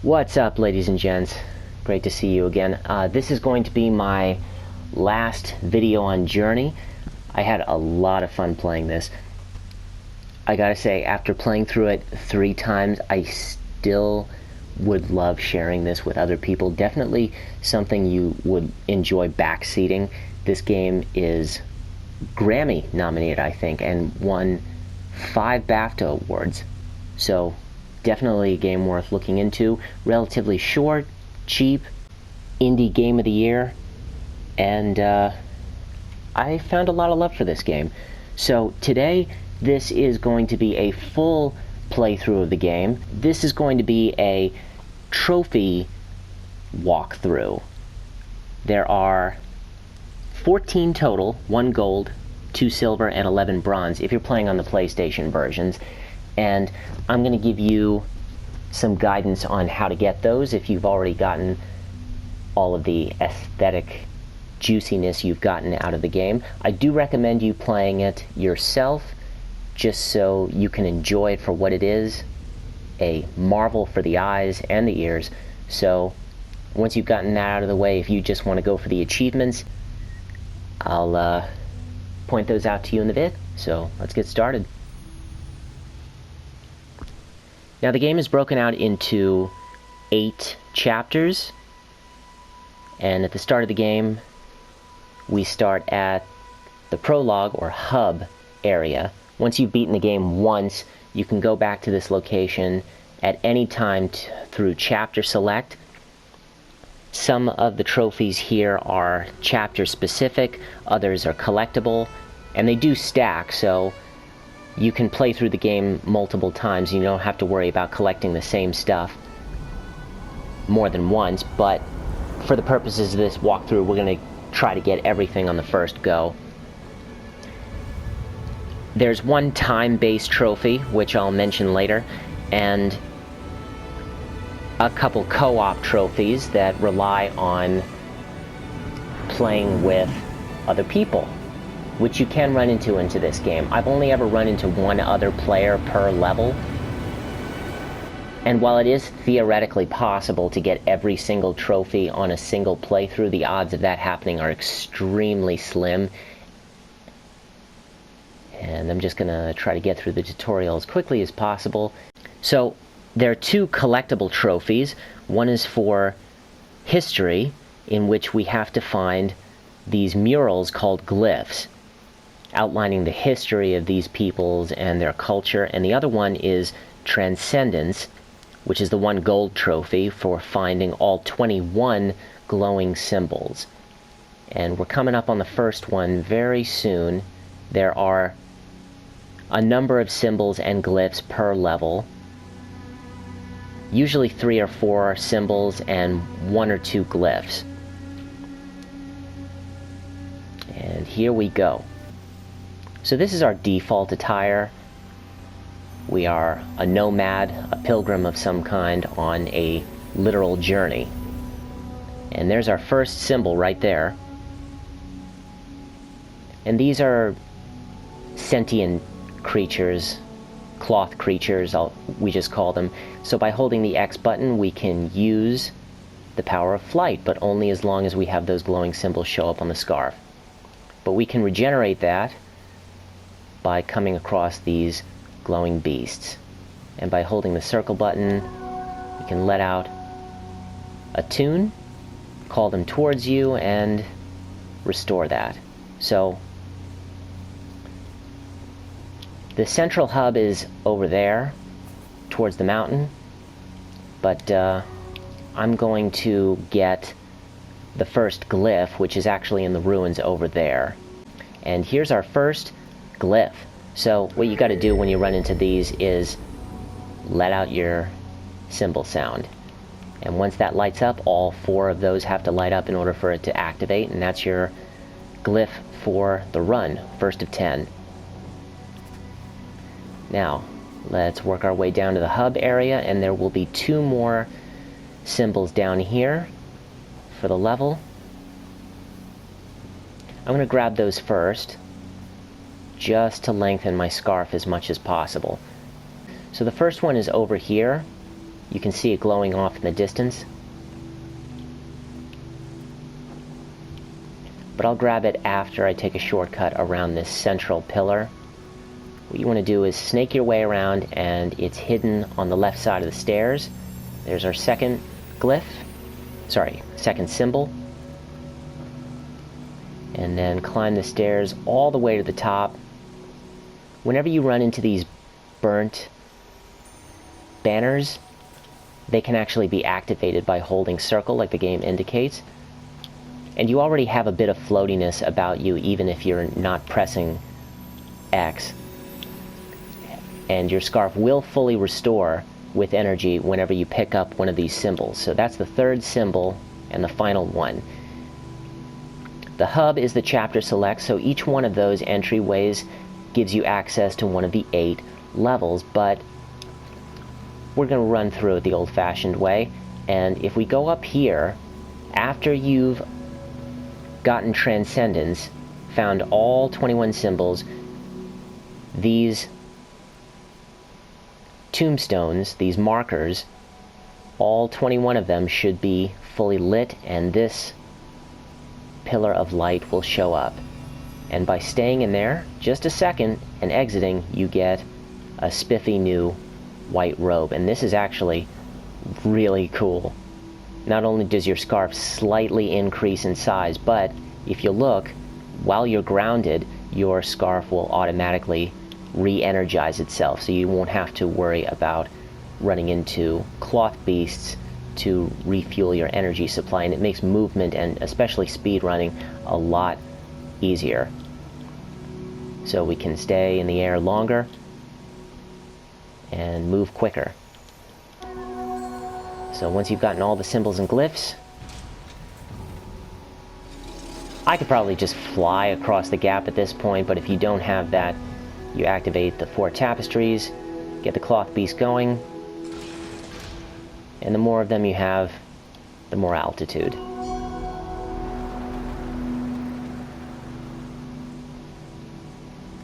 What's up, ladies and gents? Great to see you again. This is going to be my last video on Journey. I had a lot of fun playing this. I gotta say, after playing through it 3 times, I still would love sharing this with other people. Definitely something you would enjoy backseating. This game is Grammy nominated, I think, and won 5 BAFTA awards. So definitely a game worth looking into. Relatively short, cheap, indie game of the year, and I found a lot of love for this game. So today, this is going to be a full playthrough of the game. This is going to be a trophy walkthrough. There are 14 total, 1 gold, 2 silver, and 11 bronze if you're playing on the PlayStation versions. And I'm going to give you some guidance on how to get those if you've already gotten all of the aesthetic juiciness you've gotten out of the game. I do recommend you playing it yourself, just so you can enjoy it for what it is, a marvel for the eyes and the ears. So once you've gotten that out of the way, if you just want to go for the achievements, I'll point those out to you in the vid. So let's get started. Now the game is broken out into 8 chapters, and at the start of the game we start at the prologue or hub area. Once you've beaten the game once, you can go back to this location at any time through chapter select. Some of the trophies here are chapter specific, others are collectible, and they do stack, so you can play through the game multiple times. You don't have to worry about collecting the same stuff more than once, but for the purposes of this walkthrough, we're going to try to get everything on the first go. There's one time-based trophy, which I'll mention later, and a couple co-op trophies that rely on playing with other people, which you can run into this game. I've only ever run into 1 other player per level, and while it is theoretically possible to get every single trophy on a single playthrough, the odds of that happening are extremely slim. And I'm just gonna try to get through the tutorial as quickly as possible. So there are 2 collectible trophies. One is for history, in which we have to find these murals called glyphs, outlining the history of these peoples and their culture. And the other one is transcendence, which is the 1 gold trophy for finding all 21 glowing symbols. And we're coming up on the first one very soon. There are a number of symbols and glyphs per level. Usually 3 or 4 symbols and 1 or 2 glyphs. And here we go. So this is our default attire. We are a nomad, a pilgrim of some kind on a literal journey. And there's our first symbol right there. And these are sentient creatures, cloth creatures, we just call them. So by holding the X button, we can use the power of flight, but only as long as we have those glowing symbols show up on the scarf. But we can regenerate that by coming across these glowing beasts. And by holding the circle button, you can let out a tune, call them towards you, and restore that. So the central hub is over there, towards the mountain, but I'm going to get the first glyph, which is actually in the ruins over there. And here's our first glyph. So what you got to do when you run into these is let out your symbol sound. And once that lights up, all 4 of those have to light up in order for it to activate, and that's your glyph for the run, first of 10. Now, let's work our way down to the hub area, and there will be 2 more symbols down here for the level. I'm going to grab those first, just to lengthen my scarf as much as possible. So the first one is over here, You can see it glowing off in the distance. But I'll grab it after I take a shortcut around this central pillar. What you want to do is snake your way around, and it's hidden on the left side of the stairs. There's our second glyph. Sorry, second symbol. And then climb the stairs all the way to the top. Whenever you run into these burnt banners, they can actually be activated by holding circle like the game indicates. And you already have a bit of floatiness about you even if you're not pressing X. And your scarf will fully restore with energy whenever you pick up one of these symbols. So that's the third symbol and the final one. The hub is the chapter select, so each one of those entryways gives you access to one of the 8 levels, but we're going to run through it the old-fashioned way. And if we go up here, after you've gotten Transcendence, found all 21 symbols, these tombstones, these markers, all 21 of them should be fully lit, and this pillar of light will show up. And by staying in there just a second and exiting, you get a spiffy new white robe. And this is actually really cool. Not only does your scarf slightly increase in size, but if you look, while you're grounded, your scarf will automatically re-energize itself, so you won't have to worry about running into cloth beasts to refuel your energy supply, and it makes movement and especially speed running a lot easier. So we can stay in the air longer and move quicker. So once you've gotten all the symbols and glyphs, I could probably just fly across the gap at this point, but if you don't have that, you activate the 4 tapestries, get the cloth beast going, and the more of them you have, the more altitude.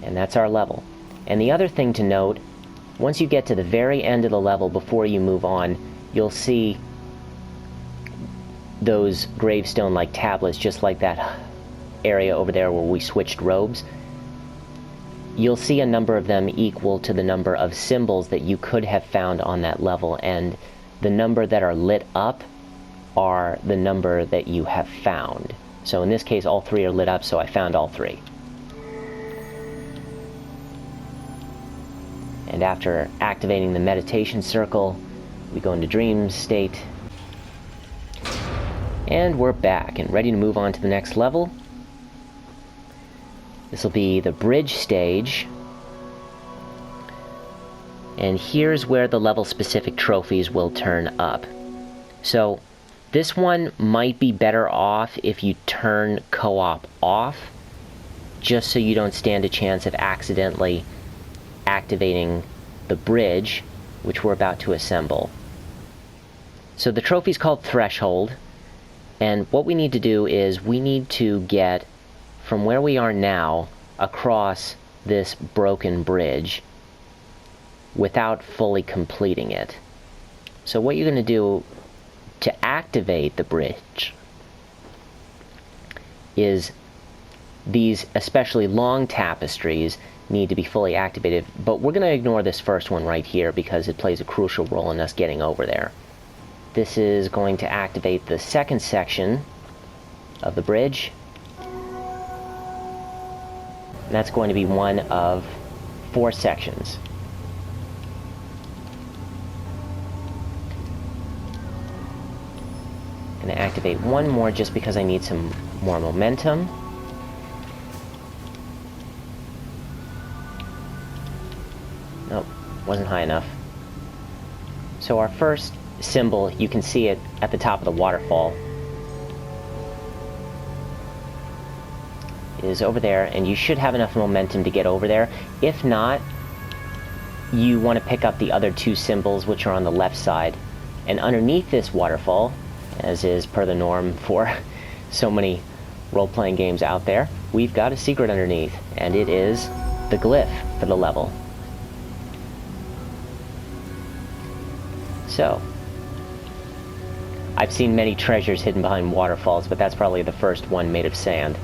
And that's our level. And the other thing to note, once you get to the very end of the level before you move on, you'll see those gravestone-like tablets, just like that area over there where we switched robes. You'll see a number of them equal to the number of symbols that you could have found on that level, and the number that are lit up are the number that you have found. So in this case, all 3 are lit up, so I found all 3. And after activating the meditation circle, we go into dream state. And we're back and ready to move on to the next level. This will be the bridge stage. And here's where the level-specific trophies will turn up. So this one might be better off if you turn co-op off, just so you don't stand a chance of accidentally activating the bridge, which we're about to assemble. So the trophy's called Threshold, and what we need to do is we need to get from where we are now across this broken bridge without fully completing it. So what you're going to do to activate the bridge is these especially long tapestries need to be fully activated, but we're going to ignore this first one right here because it plays a crucial role in us getting over there. This is going to activate the second section of the bridge. And that's going to be one of 4 sections. I'm going to activate one more just because I need some more momentum. Nope, wasn't high enough. So our first symbol, you can see it at the top of the waterfall, is over there, and you should have enough momentum to get over there. If not, you want to pick up the other 2 symbols, which are on the left side. And underneath this waterfall, as is per the norm for so many role-playing games out there, we've got a secret underneath, and it is the glyph for the level. So, I've seen many treasures hidden behind waterfalls, but that's probably the first one made of sand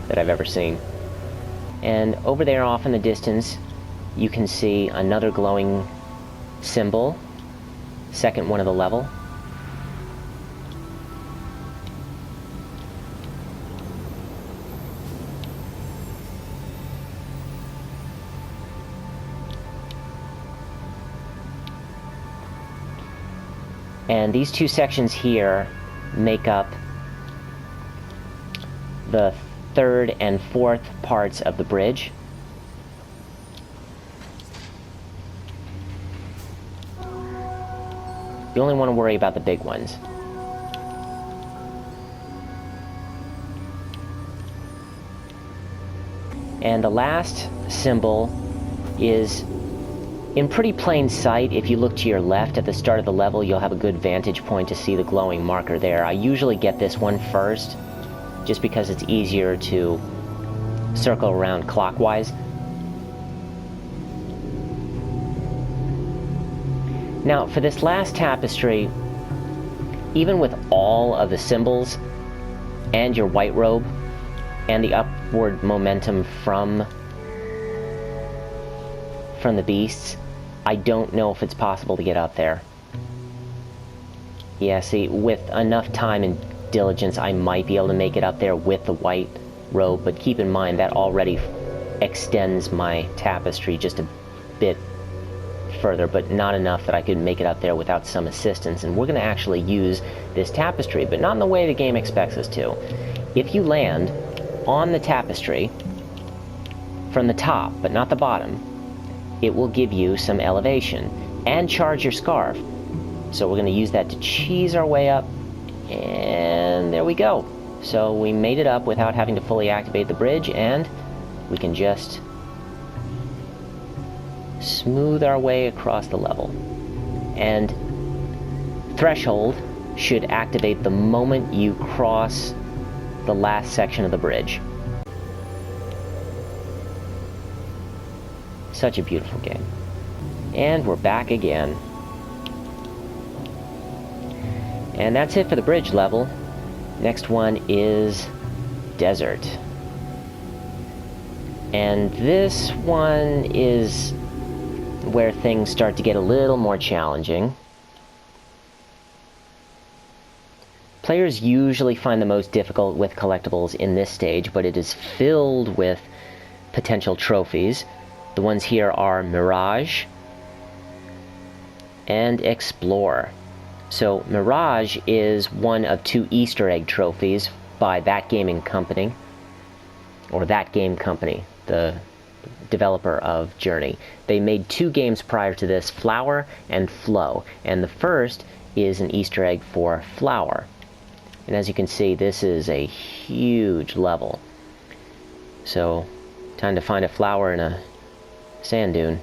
that I've ever seen. And over there off in the distance, you can see another glowing symbol, second one of the level. And these two sections here make up the third and fourth parts of the bridge. You only want to worry about the big ones. And the last symbol is in pretty plain sight. If you look to your left at the start of the level, you'll have a good vantage point to see the glowing marker there. I usually get this one first, just because it's easier to circle around clockwise. Now, for this last tapestry, even with all of the symbols and your white robe and the upward momentum from the beasts, I don't know if it's possible to get up there. Yeah, see, with enough time and diligence, I might be able to make it up there with the white robe, but keep in mind that already extends my tapestry just a bit further, but not enough that I could make it up there without some assistance. And we're going to actually use this tapestry, but not in the way the game expects us to. If you land on the tapestry from the top, but not the bottom, it will give you some elevation and charge your scarf. So we're going to use that to cheese our way up, and there we go. So we made it up without having to fully activate the bridge, and we can just smooth our way across the level. And Threshold should activate the moment you cross the last section of the bridge. Such a beautiful game. And we're back again. And that's it for the bridge level. Next one is Desert. And this one is where things start to get a little more challenging. Players usually find the most difficult with collectibles in this stage, but it is filled with potential trophies. The ones here are Mirage and Explore. So Mirage is one of 2 Easter egg trophies by That Gaming Company, or That Game Company, the developer of Journey. They made 2 games prior to this, Flower and Flow, and the first is an Easter egg for Flower. And as you can see, this is a huge level. So, time to find a flower in a sand dune.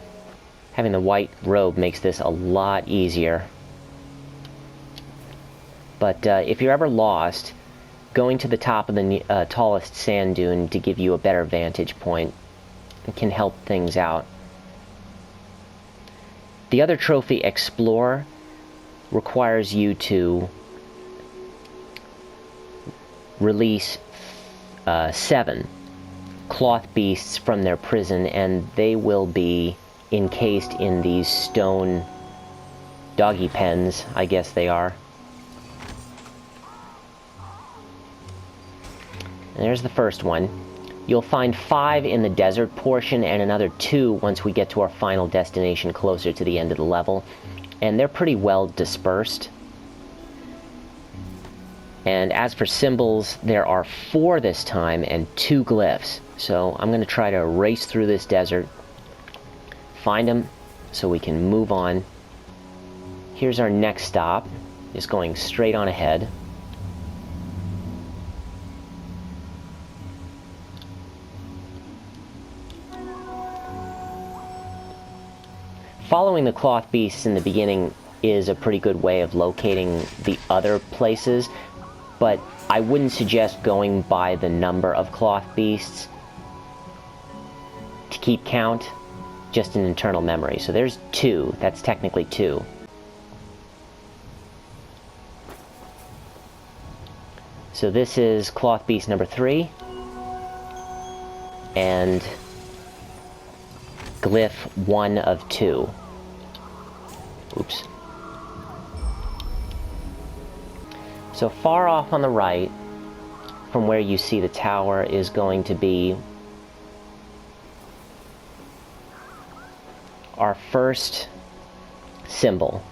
Having the white robe makes this a lot easier. But if you're ever lost, going to the top of the tallest sand dune to give you a better vantage point can help things out. The other trophy, Explore, requires you to release 7 cloth beasts from their prison, and they will be encased in these stone doggy pens, I guess they are. And there's the first one. You'll find 5 in the desert portion and another 2 once we get to our final destination closer to the end of the level. And they're pretty well dispersed. And as for symbols, there are 4 this time and 2 glyphs. So I'm going to try to race through this desert, find them so we can move on. Here's our next stop, just going straight on ahead. Following the cloth beasts in the beginning is a pretty good way of locating the other places, but I wouldn't suggest going by the number of cloth beasts to keep count, just an internal memory. So there's 2, that's technically 2. So this is cloth beast number 3, and glyph 1 of 2. Oops. So far off on the right, from where you see the tower, is going to be our first symbol.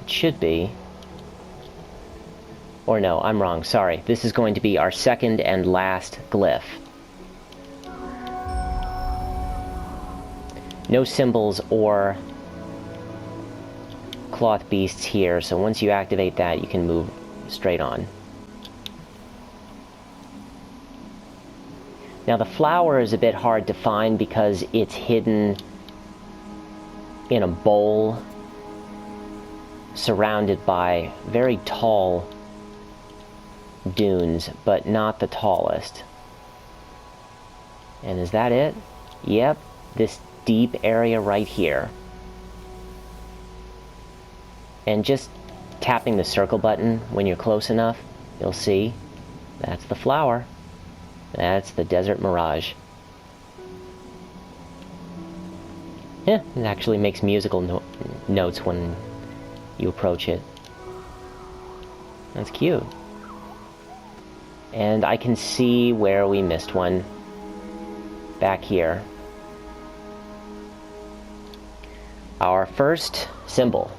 It should be, or no, I'm wrong, sorry. This is going to be our second and last glyph. No symbols or cloth beasts here, so once you activate that, you can move straight on. Now the flower is a bit hard to find because it's hidden in a bowl surrounded by very tall dunes, but not the tallest. And is that it? Yep, this deep area right here. And just tapping the circle button when you're close enough, you'll see that's the flower. That's the Desert Mirage. Yeah, it actually makes musical notes when you approach it. That's cute. And I can see where we missed one. Back here. Our first symbol.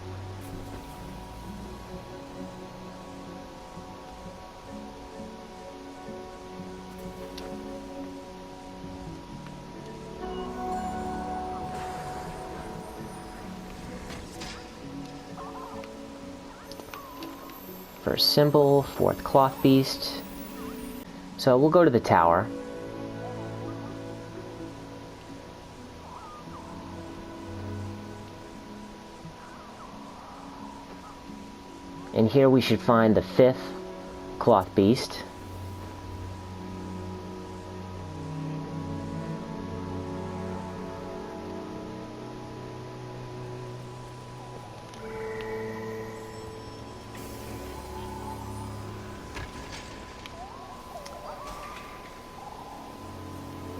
First symbol, fourth cloth beast. So we'll go to the tower. And here we should find the fifth cloth beast.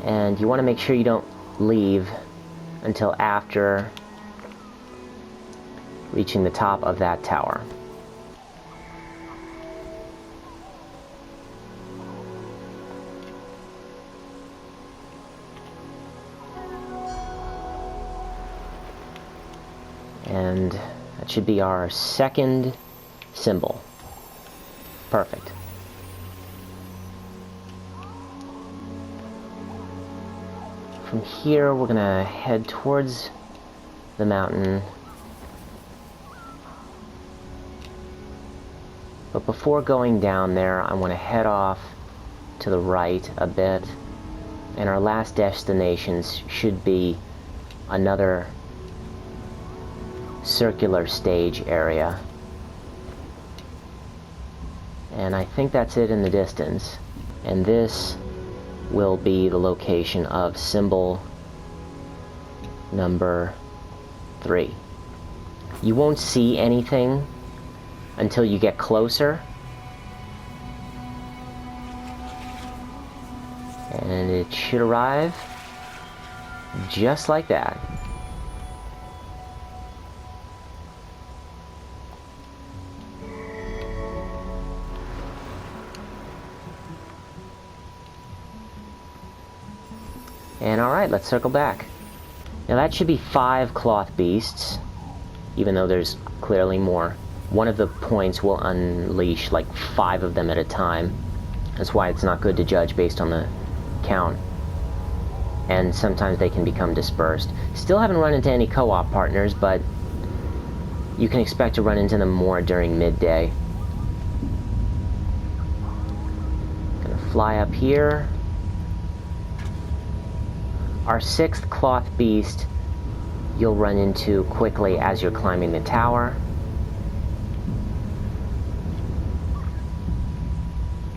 And you want to make sure you don't leave until after reaching the top of that tower. And that should be our second symbol. Perfect. From here, we're gonna head towards the mountain. But before going down there, I want to head off to the right a bit. And our last destinations should be another circular stage area. And I think that's it in the distance. And this will be the location of symbol number 3. You won't see anything until you get closer. And it should arrive just like that. And alright, let's circle back. Now that should be 5 cloth beasts, even though there's clearly more. One of the points will unleash like 5 of them at a time. That's why it's not good to judge based on the count. And sometimes they can become dispersed. Still haven't run into any co-op partners, but you can expect to run into them more during midday. Gonna fly up here. Our 6th cloth beast you'll run into quickly as you're climbing the tower.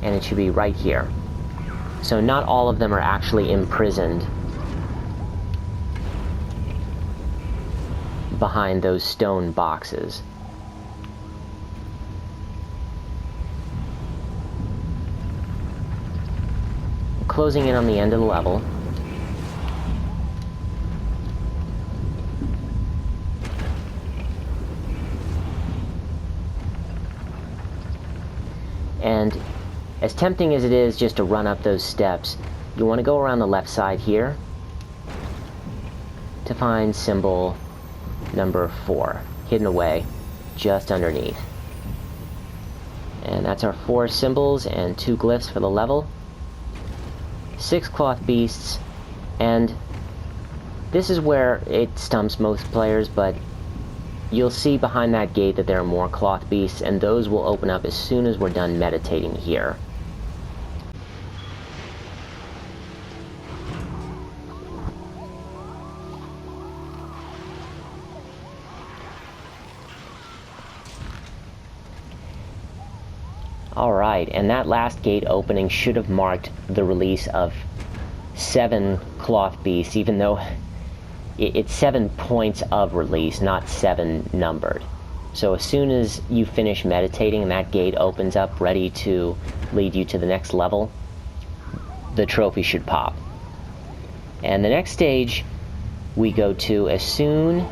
And it should be right here. So not all of them are actually imprisoned, behind those stone boxes. Closing in on the end of the level. And as tempting as it is just to run up those steps, you want to go around the left side here to find symbol number 4, hidden away just underneath. And that's our 4 symbols and 2 glyphs for the level. 6 cloth beasts, and this is where it stumps most players, but you'll see behind that gate that there are more cloth beasts, and those will open up as soon as we're done meditating here. Alright, and that last gate opening should have marked the release of 7 cloth beasts, even though it's 7 points of release, not 7 numbered. So as soon as you finish meditating and that gate opens up ready to lead you to the next level, the trophy should pop. And the next stage we go to as soon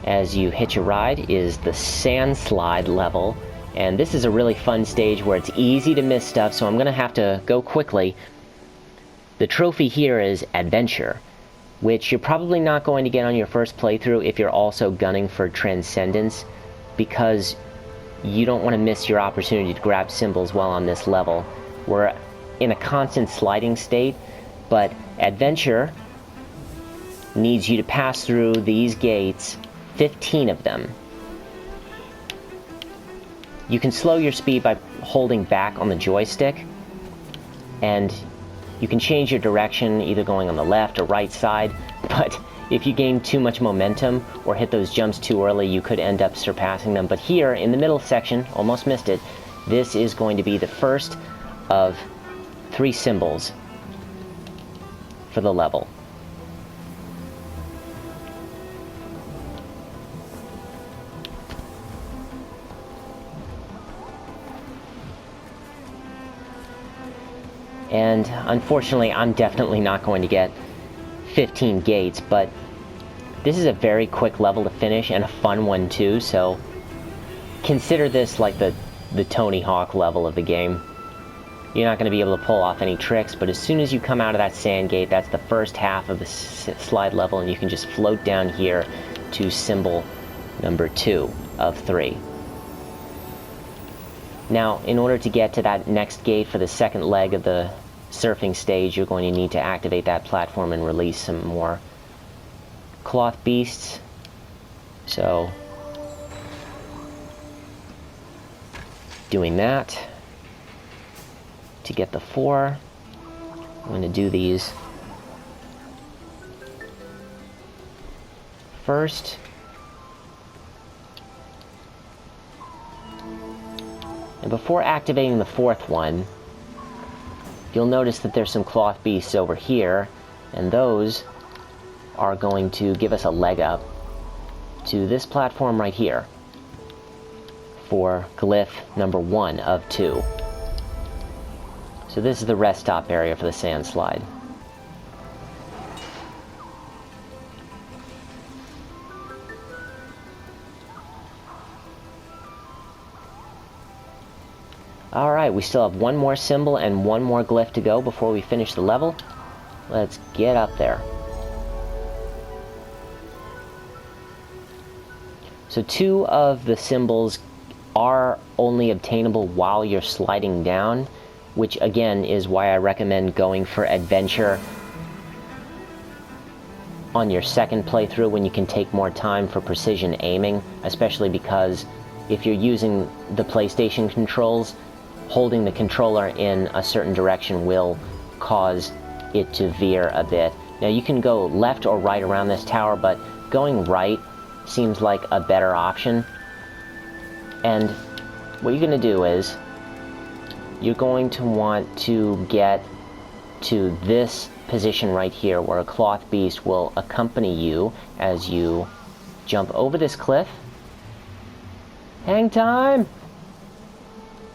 as you hitch a ride is the sand slide level. And this is a really fun stage where it's easy to miss stuff, so I'm going to have to go quickly. The trophy here is Adventure, which you're probably not going to get on your first playthrough if you're also gunning for Transcendence, because you don't want to miss your opportunity to grab symbols while on this level. We're in a constant sliding state, but Adventure needs you to pass through these gates, 15 of them. You can slow your speed by holding back on the joystick, and you can change your direction either going on the left or right side, but if you gain too much momentum or hit those jumps too early, you could end up surpassing them. But here in the middle section, almost missed it, this is going to be the first of 3 symbols for the level. And unfortunately, I'm definitely not going to get 15 gates, but this is a very quick level to finish and a fun one too, so consider this like the Tony Hawk level of the game. You're not going to be able to pull off any tricks, but as soon as you come out of that sand gate, that's the first half of the slide level, and you can just float down here to symbol number 2 of 3. Now, in order to get to that next gate for the second leg of the surfing stage, you're going to need to activate that platform and release some more cloth beasts. So, doing that to get the 4. I'm going to do these first. And before activating the 4th one, you'll notice that there's some cloth beasts over here, and those are going to give us a leg up to this platform right here for glyph number 1 of 2. So this is the rest stop area for the sand slide. Alright, we still have 1 more symbol and 1 more glyph to go before we finish the level. Let's get up there. So 2 of the symbols are only obtainable while you're sliding down, which again is why I recommend going for Adventure on your second playthrough when you can take more time for precision aiming, especially because if you're using the PlayStation controls, holding the controller in a certain direction will cause it to veer a bit. Now you can go left or right around this tower, but going right seems like a better option. And what you're going to do is you're going to want to get to this position right here where a cloth beast will accompany you as you jump over this cliff, hang time,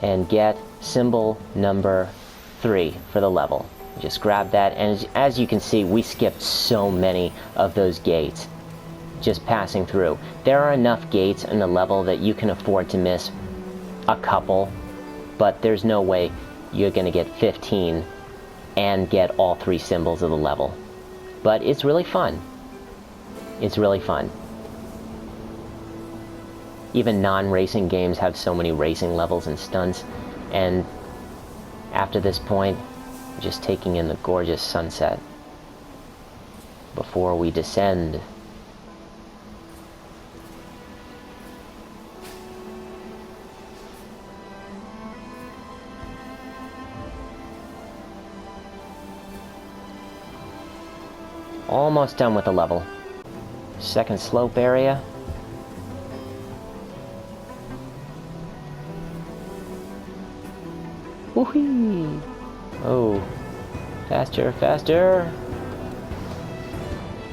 and get symbol number 3 for the level. Just grab that, and as you can see, we skipped so many of those gates just passing through. There are enough gates in the level that you can afford to miss a couple, but there's no way you're going to get 15 and get all 3 symbols of the level. But it's really fun. It's really fun. Even non-racing games have so many racing levels and stunts, and after this point, just taking in the gorgeous sunset before we descend. Almost done with the level. Second slope area. Woohoo! Oh, faster, faster!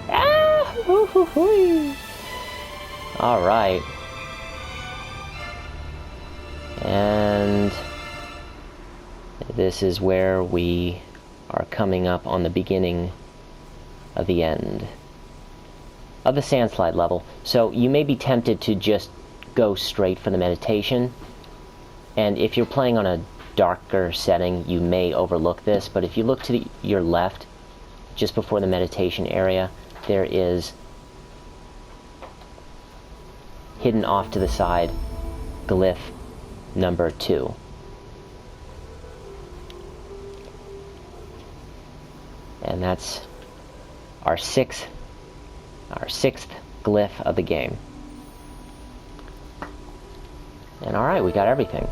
Ah! Woohoo! All right. And this is where we are coming up on the beginning of the end of the sandslide level. So you may be tempted to just go straight for the meditation, and if you're playing on a darker setting, you may overlook this, but if you look to your left, just before the meditation area, there is, hidden off to the side, glyph number 2. And that's our sixth glyph of the game. And alright, we got everything.